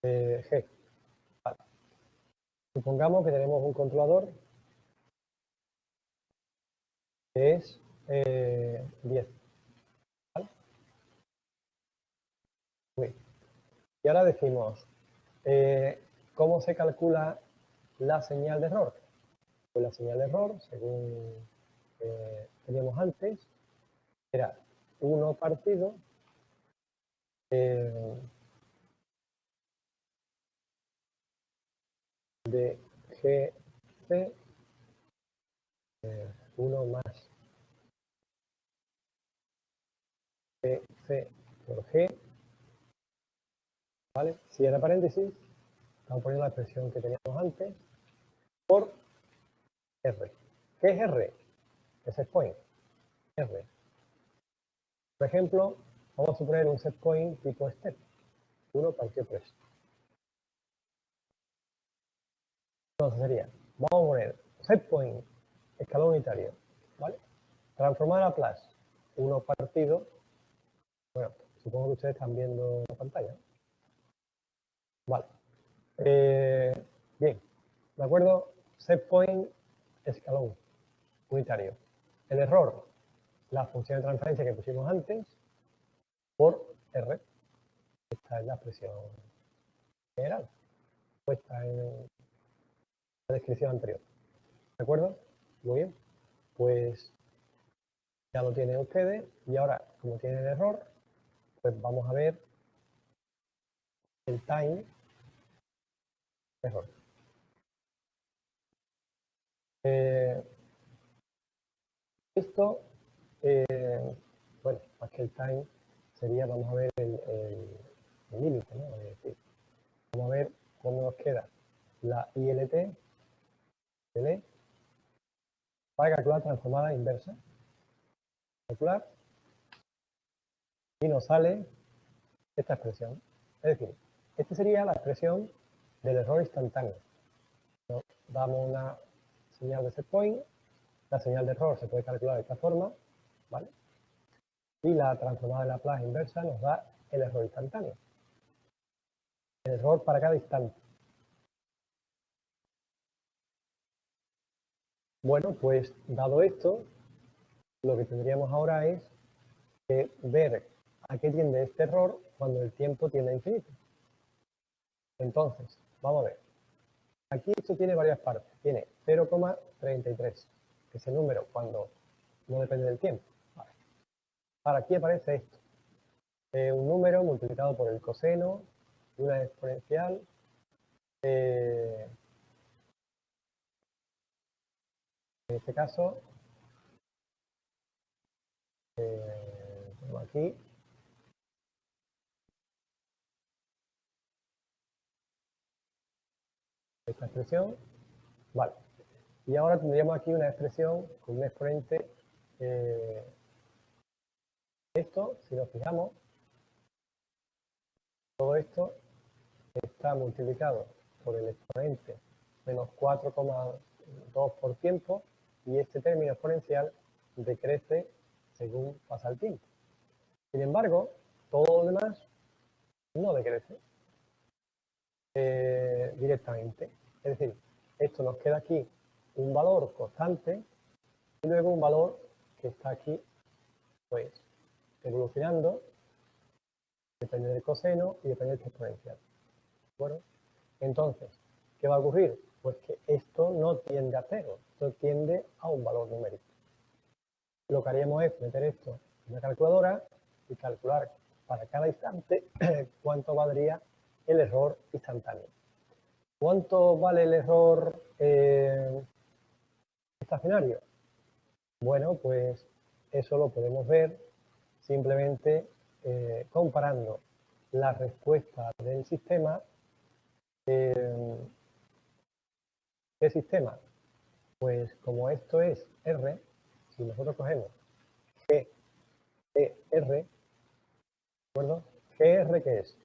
G. Vale. Supongamos que tenemos un controlador que es 10. ¿Vale? Y ahora decimos, ¿cómo se calcula la señal de error? Pues la señal de error, según teníamos antes, era 1 partido de GC 1 más GC por G, ¿vale? Cierra paréntesis, estamos poniendo la expresión que teníamos antes, por R. ¿Qué es R? Es set point, R. Por ejemplo, vamos a suponer un set point tipo step, 1 partido por esto. Entonces sería, vamos a poner set point, escalón unitario, ¿vale? Transformar a plus, 1 partido, bueno, supongo que ustedes están viendo la pantalla, ¿no? Vale. Bien, ¿de acuerdo? Set point, escalón unitario. El error, la función de transferencia que pusimos antes, por R. Esta es la expresión general, puesta en la descripción anterior. ¿De acuerdo? Muy bien. Pues ya lo tienen ustedes. Y ahora, como tienen el error, pues vamos a ver el time error. Esto, bueno, más que el time, sería, vamos a ver el límite, ¿no? Es decir, vamos a ver cómo nos queda la ILT de D para calcular transformada inversa. Calcular y nos sale esta expresión. Es decir, esta sería la expresión del error instantáneo. Nos damos una señal de set point, la señal de error se puede calcular de esta forma, ¿vale? Y la transformada de Laplace inversa nos da el error instantáneo. El error para cada instante. Bueno, pues dado esto, lo que tendríamos ahora es ver a qué tiende este error cuando el tiempo tiende a infinito. Entonces, vamos a ver. Aquí esto tiene varias partes. Tiene 0,33, que es el número cuando no depende del tiempo. Vale. Ahora aquí aparece esto. Un número multiplicado por el coseno de una exponencial. En este caso, tengo aquí esta expresión. Vale. Y ahora tendríamos aquí una expresión con un exponente. Esto, si nos fijamos, todo esto está multiplicado por el exponente menos 4,2 por tiempo y este término exponencial decrece según pasa el tiempo. Sin embargo, todo lo demás no decrece directamente. Es decir, esto nos queda aquí un valor constante y luego un valor que está aquí, pues, evolucionando, depende del coseno y depende del exponencial. ¿De acuerdo? Entonces, ¿qué va a ocurrir? Pues que esto no tiende a cero, esto tiende a un valor numérico. Lo que haríamos es meter esto en una calculadora y calcular para cada instante cuánto valdría el error instantáneo. ¿Cuánto vale el error estacionario? Bueno, pues eso lo podemos ver simplemente comparando la respuesta del sistema ¿Qué sistema? Pues como esto es R, si nosotros cogemos G, E, R, ¿de acuerdo? GR, ¿qué es?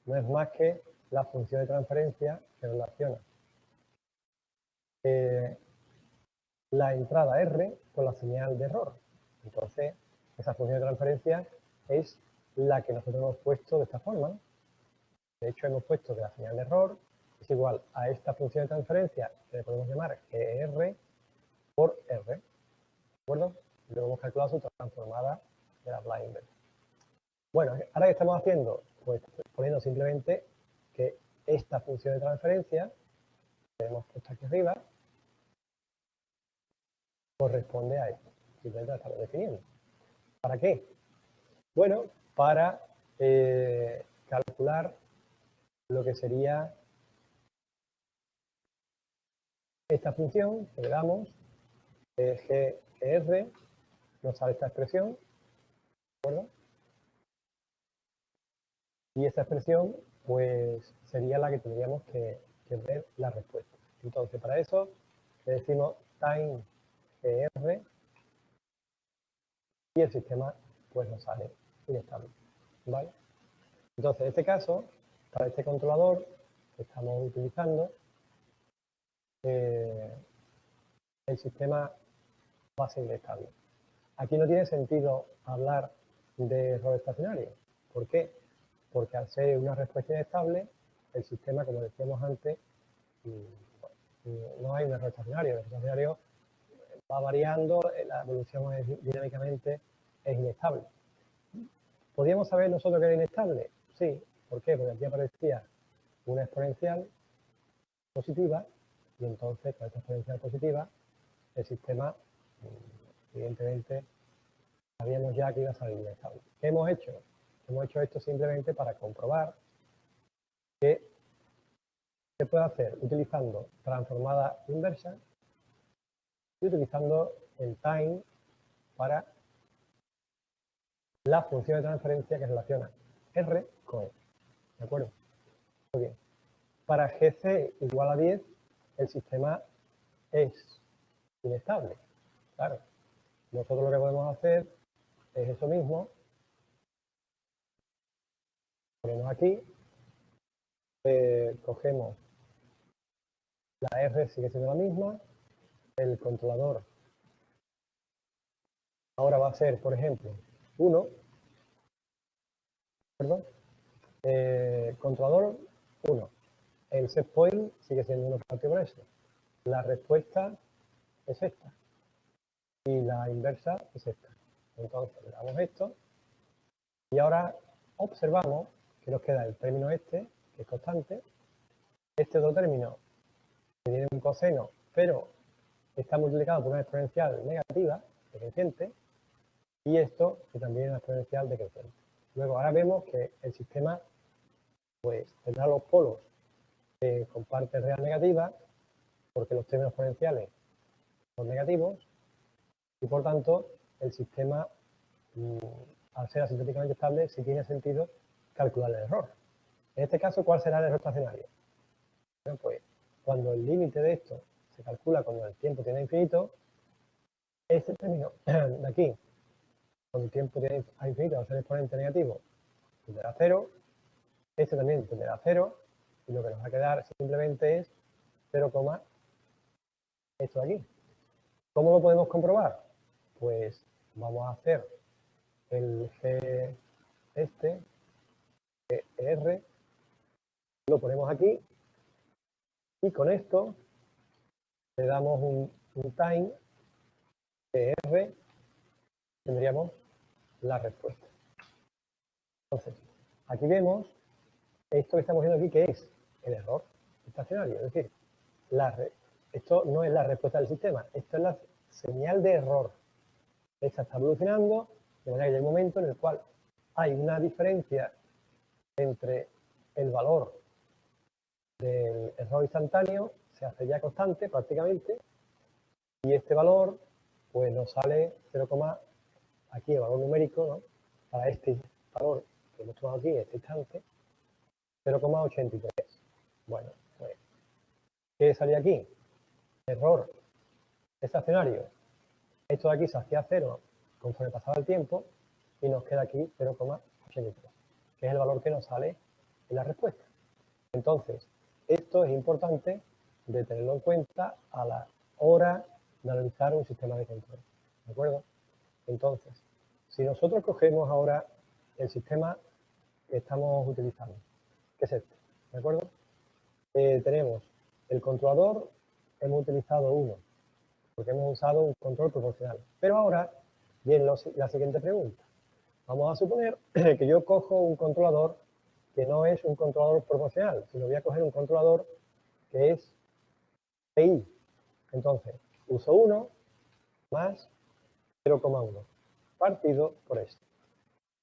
No es más que la función de transferencia que relaciona la entrada R con la señal de error. Entonces, esa función de transferencia es la que nosotros hemos puesto de esta forma, ¿no? De hecho, hemos puesto que la señal de error es igual a esta función de transferencia que le podemos llamar GR por R, ¿de acuerdo? Luego hemos calculado su transformada de la Laplace inversa. Bueno, ahora ¿qué estamos haciendo? Pues poniendo simplemente que esta función de transferencia que hemos puesto aquí arriba corresponde a esto. Simplemente la estamos definiendo. ¿Para qué? Bueno, para calcular lo que sería esta función que le damos, GR, nos sale esta expresión, ¿de acuerdo? Y esta expresión, pues, sería la que tendríamos que ver la respuesta. Entonces, para eso, le decimos time GR y el sistema, pues, nos sale inestable, ¿vale? Entonces, en este caso, para este controlador que estamos utilizando, el sistema va a ser inestable. Aquí no tiene sentido hablar de error estacionario. ¿Por qué? Porque al ser una respuesta inestable, el sistema, como decíamos antes, no hay un error estacionario. El error estacionario va variando, la evolución dinámicamente es inestable. ¿Podríamos saber nosotros que era inestable? Sí. ¿Por qué? Porque aquí aparecía una exponencial positiva y entonces con esta exponencial positiva el sistema, evidentemente, sabíamos ya que iba a salir inestable. ¿Qué hemos hecho? Hemos hecho esto simplemente para comprobar que se puede hacer utilizando transformada inversa y utilizando el time para la función de transferencia que relaciona R con E. ¿De acuerdo? Muy bien. Para GC igual a 10, el sistema es inestable. Claro. Nosotros lo que podemos hacer es eso mismo. Ponemos aquí. Cogemos la R, sigue siendo la misma. El controlador ahora va a ser, por ejemplo, 1. ¿Perdón? Controlador 1. El set point sigue siendo 1 partido por eso. La respuesta es esta. Y la inversa es esta. Entonces, le damos esto. Y ahora observamos que nos queda el término este, que es constante. Este otro término que tiene un coseno, pero está multiplicado por una exponencial negativa, decreciente. Y esto, que también es una exponencial decreciente. Luego, ahora vemos que el sistema, pues, tendrá los polos con parte real negativa, porque los términos exponenciales son negativos, y por tanto, el sistema, al ser asintóticamente estable, sí tiene sentido calcular el error. En este caso, ¿cuál será el error estacionario? Bueno, pues, cuando el límite de esto se calcula cuando el tiempo tiene infinito, este término de aquí, cuando el tiempo tiene a infinito, al ser exponente negativo, tenderá a 0, este también tenderá a 0, y lo que nos va a quedar simplemente es 0, esto de aquí. ¿Cómo lo podemos comprobar? Pues vamos a hacer el G este, GR, lo ponemos aquí, y con esto le damos un time GR, tendríamos la respuesta. Entonces, aquí vemos esto que estamos viendo aquí, que es el error estacionario. Es decir, esto no es la respuesta del sistema, esto es la señal de error. Esta está evolucionando de manera que hay un momento en el cual hay una diferencia entre el valor del error instantáneo, se hace ya constante prácticamente, y este valor pues nos sale 0, aquí el valor numérico, ¿no? Para este valor que hemos tomado aquí, este instante, 0,83. Bueno, pues, ¿qué salía aquí? error estacionario, esto de aquí se hacía 0 conforme pasaba el tiempo y nos queda aquí 0,83, que es el valor que nos sale en la respuesta. Entonces, esto es importante de tenerlo en cuenta a la hora de analizar un sistema de control. ¿De acuerdo? Entonces, si nosotros cogemos ahora el sistema que estamos utilizando, que es este, ¿de acuerdo? Tenemos el controlador, hemos utilizado uno, porque hemos usado un control proporcional. Pero ahora viene la siguiente pregunta. Vamos a suponer que yo cojo un controlador que no es un controlador proporcional, sino voy a coger un controlador que es PI. Entonces, uso 1 más 0,1 partido por esto.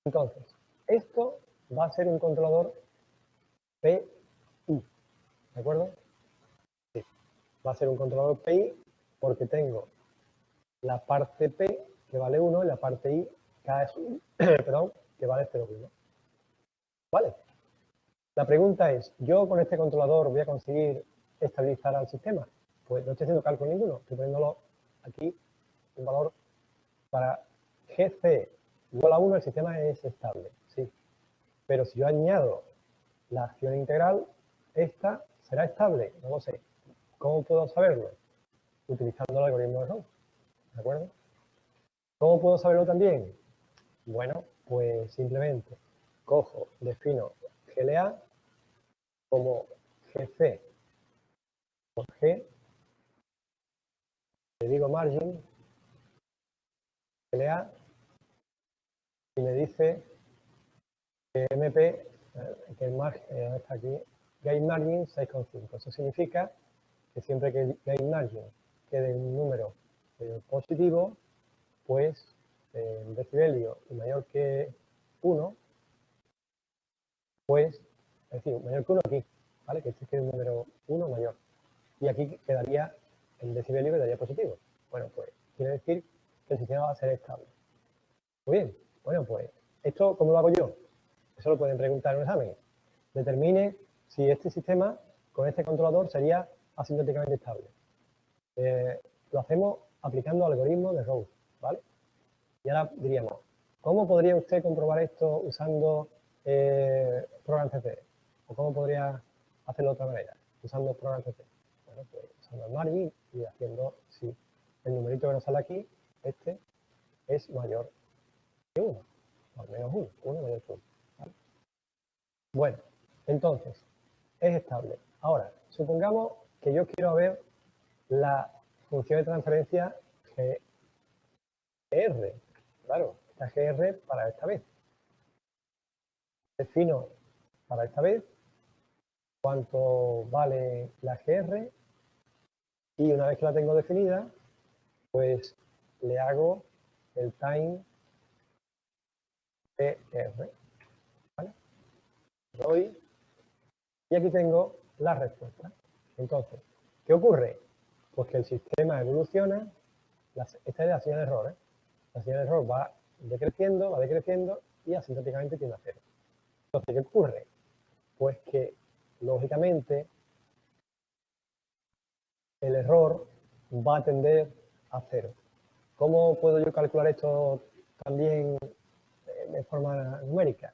Entonces, esto va a ser un controlador PI. ¿De acuerdo? Sí. Va a ser un controlador PI porque tengo la parte P que vale 1 y la parte I que vale 0,1. ¿Vale? La pregunta es, ¿yo con este controlador voy a conseguir estabilizar al sistema? Pues no estoy haciendo cálculo ninguno, estoy poniéndolo aquí, un valor para GC igual a 1, el sistema es estable, sí. Pero si yo añado la acción integral, esta será estable, no lo sé. ¿Cómo puedo saberlo? Utilizando el algoritmo de Rowe, ¿de acuerdo? ¿Cómo puedo saberlo también? Bueno, pues simplemente cojo, defino GLA como GC por G, le digo margin, GLA, y me dice que MP, que el margen, está aquí, gain margin 6,5. Eso significa que siempre que el gain margin quede un número positivo, pues en decibelio y mayor que 1, pues, es decir, mayor que 1 aquí, ¿vale? Que este quede un número 1 mayor. Y aquí quedaría, en decibelio quedaría positivo. Bueno, pues quiere decir que el sistema va a ser estable. Muy bien, bueno, pues, ¿esto cómo lo hago yo? Eso lo pueden preguntar en un examen. Determine si este sistema, con este controlador, sería asintóticamente estable. Lo hacemos aplicando algoritmos de Rowe, ¿vale? Y ahora diríamos, ¿cómo podría usted comprobar esto usando Program CC? ¿O cómo podría hacerlo de otra manera, usando Program CC? Bueno, pues usando el margin y haciendo, si el numerito que nos sale aquí, este, es mayor que 1, o al menos 1, 1 mayor que 1. ¿Vale? Bueno, entonces, es estable. Ahora, supongamos que yo quiero ver la función de transferencia GR. Claro, esta GR para esta vez. Defino para esta vez cuánto vale la GR y una vez que la tengo definida, pues le hago el time GR. ¿Vale? Doy y aquí tengo la respuesta. Entonces, ¿qué ocurre? Pues que el sistema evoluciona, esta es la señal de error, ¿eh? La señal de error va decreciendo y asintóticamente tiende a 0. Entonces, ¿qué ocurre? Pues que, lógicamente, el error va a tender a 0. ¿Cómo puedo yo calcular esto también de forma numérica?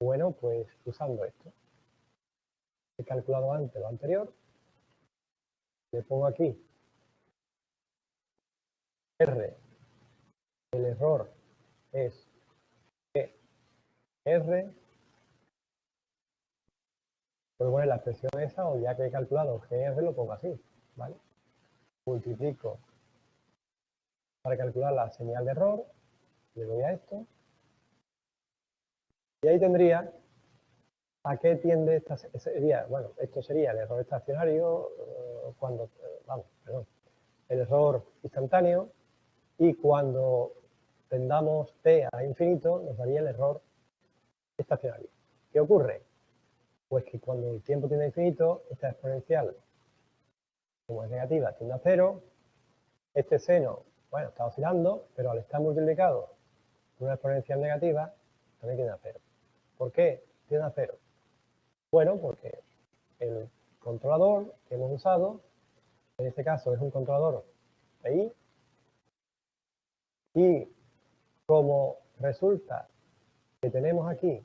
Bueno, pues usando esto. He calculado antes lo anterior. Le pongo aquí R. El error es R. Puedo poner la expresión esa o ya que he calculado GR lo pongo así, ¿vale? Multiplico para calcular la señal de error, le doy a esto y ahí tendría a qué tiende esta sería, bueno, esto sería el error estacionario cuando, el error instantáneo y cuando tendamos t a infinito nos daría el error estacionario. ¿Qué ocurre? Pues que cuando el tiempo tiende a infinito, esta exponencial, como es negativa, tiende a 0. Este seno, bueno, está oscilando, pero al estar multiplicado por una exponencial negativa, también tiende a 0. ¿Por qué tiende a 0? Bueno, porque el controlador que hemos usado en este caso es un controlador PI, y como resulta que tenemos aquí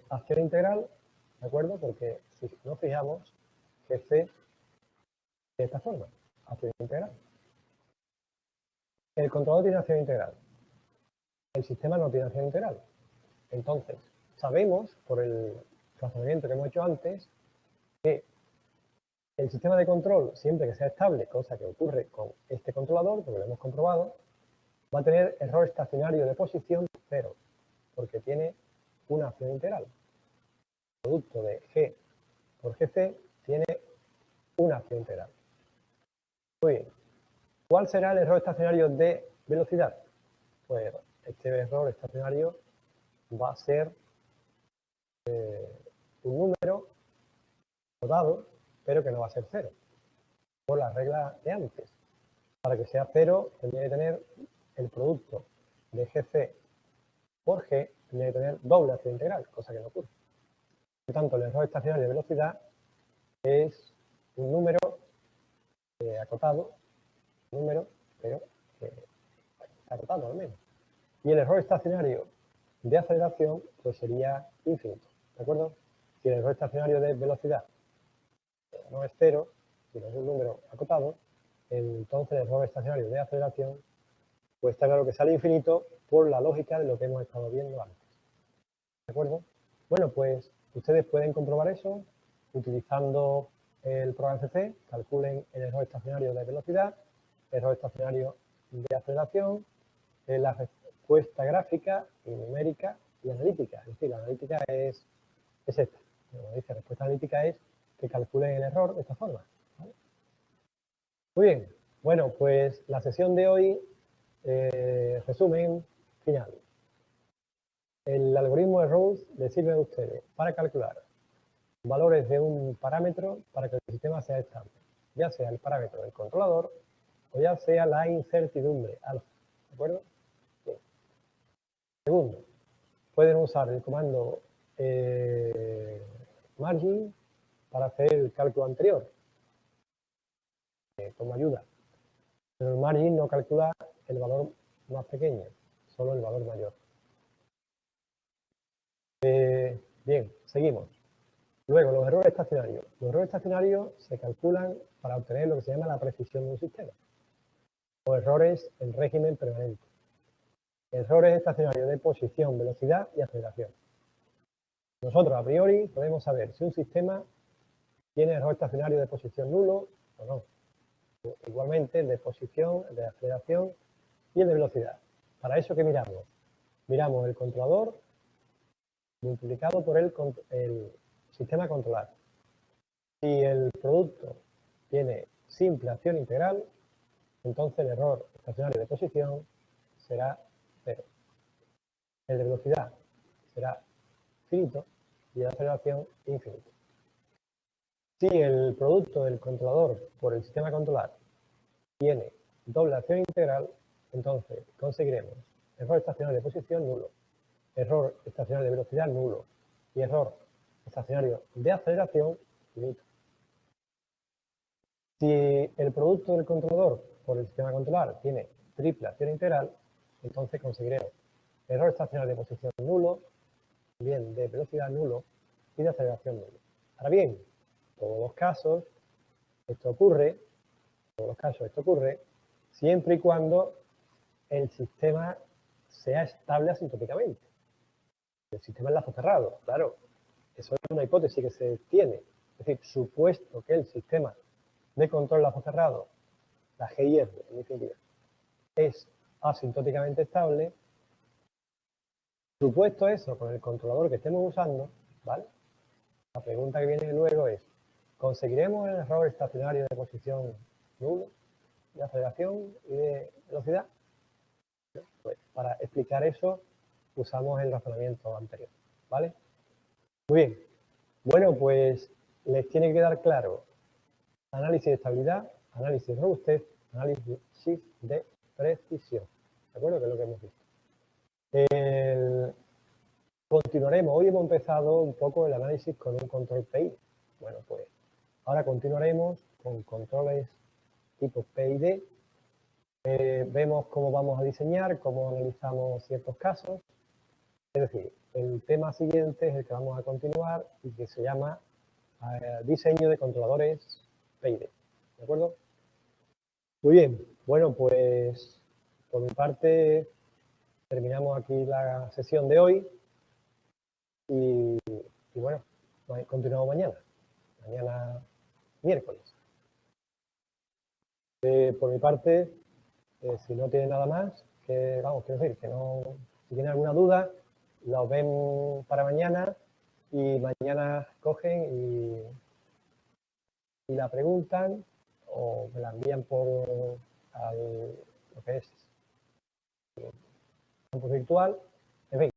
acción integral, ¿de acuerdo? Porque si nos fijamos, GC de esta forma, acción integral. El controlador tiene acción integral, el sistema no tiene acción integral. Entonces, sabemos, por el razonamiento que hemos hecho antes, que el sistema de control, siempre que sea estable, cosa que ocurre con este controlador, porque lo hemos comprobado, va a tener error estacionario de posición 0, porque tiene una acción integral. El producto de G por GC tiene una acción integral. Muy bien. ¿Cuál será el error estacionario de velocidad? Pues este error estacionario va a ser un número dado, pero que no va a ser 0, por la regla de antes. Para que sea 0, tendría que tener el producto de GC por G, tendría que tener doble acción integral, cosa que no ocurre. Por tanto, el error estacionario de velocidad es un número acotado, número, pero está acotado al menos. Y el error estacionario de aceleración pues sería infinito, ¿de acuerdo? Si el error estacionario de velocidad no es 0, sino es un número acotado, entonces el error estacionario de aceleración pues está claro que sale infinito por la lógica de lo que hemos estado viendo antes. ¿De acuerdo? Bueno, pues ustedes pueden comprobar eso utilizando el programa CC, calculen el error estacionario de velocidad, error estacionario de aceleración, la respuesta gráfica y numérica y analítica. Es decir, la analítica es esta. Como dice, respuesta analítica es que calculen el error de esta forma. ¿Vale? Muy bien. Bueno, pues la sesión de hoy, resumen final. El algoritmo de Rose les sirve a ustedes para calcular valores de un parámetro para que el sistema sea estable, ya sea el parámetro del controlador o ya sea la incertidumbre alfa. ¿De acuerdo? Bien. Segundo, pueden usar el comando margin para hacer el cálculo anterior como ayuda. Pero el margin no calcula el valor más pequeño, solo el valor mayor. Bien, seguimos. Luego, los errores estacionarios. Los errores estacionarios se calculan para obtener lo que se llama la precisión de un sistema. O errores en régimen permanente. Errores estacionarios de posición, velocidad y aceleración. Nosotros, a priori, podemos saber si un sistema tiene error estacionario de posición nulo o no. Igualmente, el de posición, el de aceleración y el de velocidad. Para eso, ¿qué miramos? Miramos el controlador multiplicado por el sistema controlar. Si el producto tiene simple acción integral, entonces el error estacionario de posición será 0. El de velocidad será finito y el de aceleración infinito. Si el producto del controlador por el sistema controlar tiene doble acción integral, entonces conseguiremos error estacionario de posición nulo, error estacionario de velocidad nulo y error estacionario de aceleración finito. Si el producto del controlador por el sistema controlar tiene triple acción integral, entonces conseguiremos error estacionario de posición nulo, bien de velocidad nulo y de aceleración nulo. Ahora bien, en todos los casos esto ocurre siempre y cuando el sistema sea estable asintóticamente. El sistema es lazo cerrado, claro. Eso es una hipótesis que se tiene. Es decir, supuesto que el sistema de control lazo cerrado, la GIR en definitiva, es asintóticamente estable, supuesto eso con el controlador que estemos usando, ¿vale? La pregunta que viene luego es, ¿conseguiremos el error estacionario de posición nulo, de aceleración y de velocidad? Pues para explicar eso usamos el razonamiento anterior, ¿vale? Muy bien. Bueno, pues les tiene que quedar claro análisis de estabilidad, análisis de robustez, análisis de precisión. ¿De acuerdo? Que es lo que hemos visto. Continuaremos. Hoy hemos empezado un poco el análisis con un control PI. Bueno, pues ahora continuaremos con controles tipo PID. Vemos cómo vamos a diseñar, cómo analizamos ciertos casos. Es decir, el tema siguiente es el que vamos a continuar y que se llama diseño de controladores PID. ¿De acuerdo? Muy bien. Bueno, pues por mi parte terminamos aquí la sesión de hoy y bueno, continuamos mañana miércoles. Por mi parte, si no tiene nada más, quiero decir, que no, si tiene alguna duda, los ven para mañana y mañana cogen y la preguntan o me la envían por lo que es el campo virtual. En fin,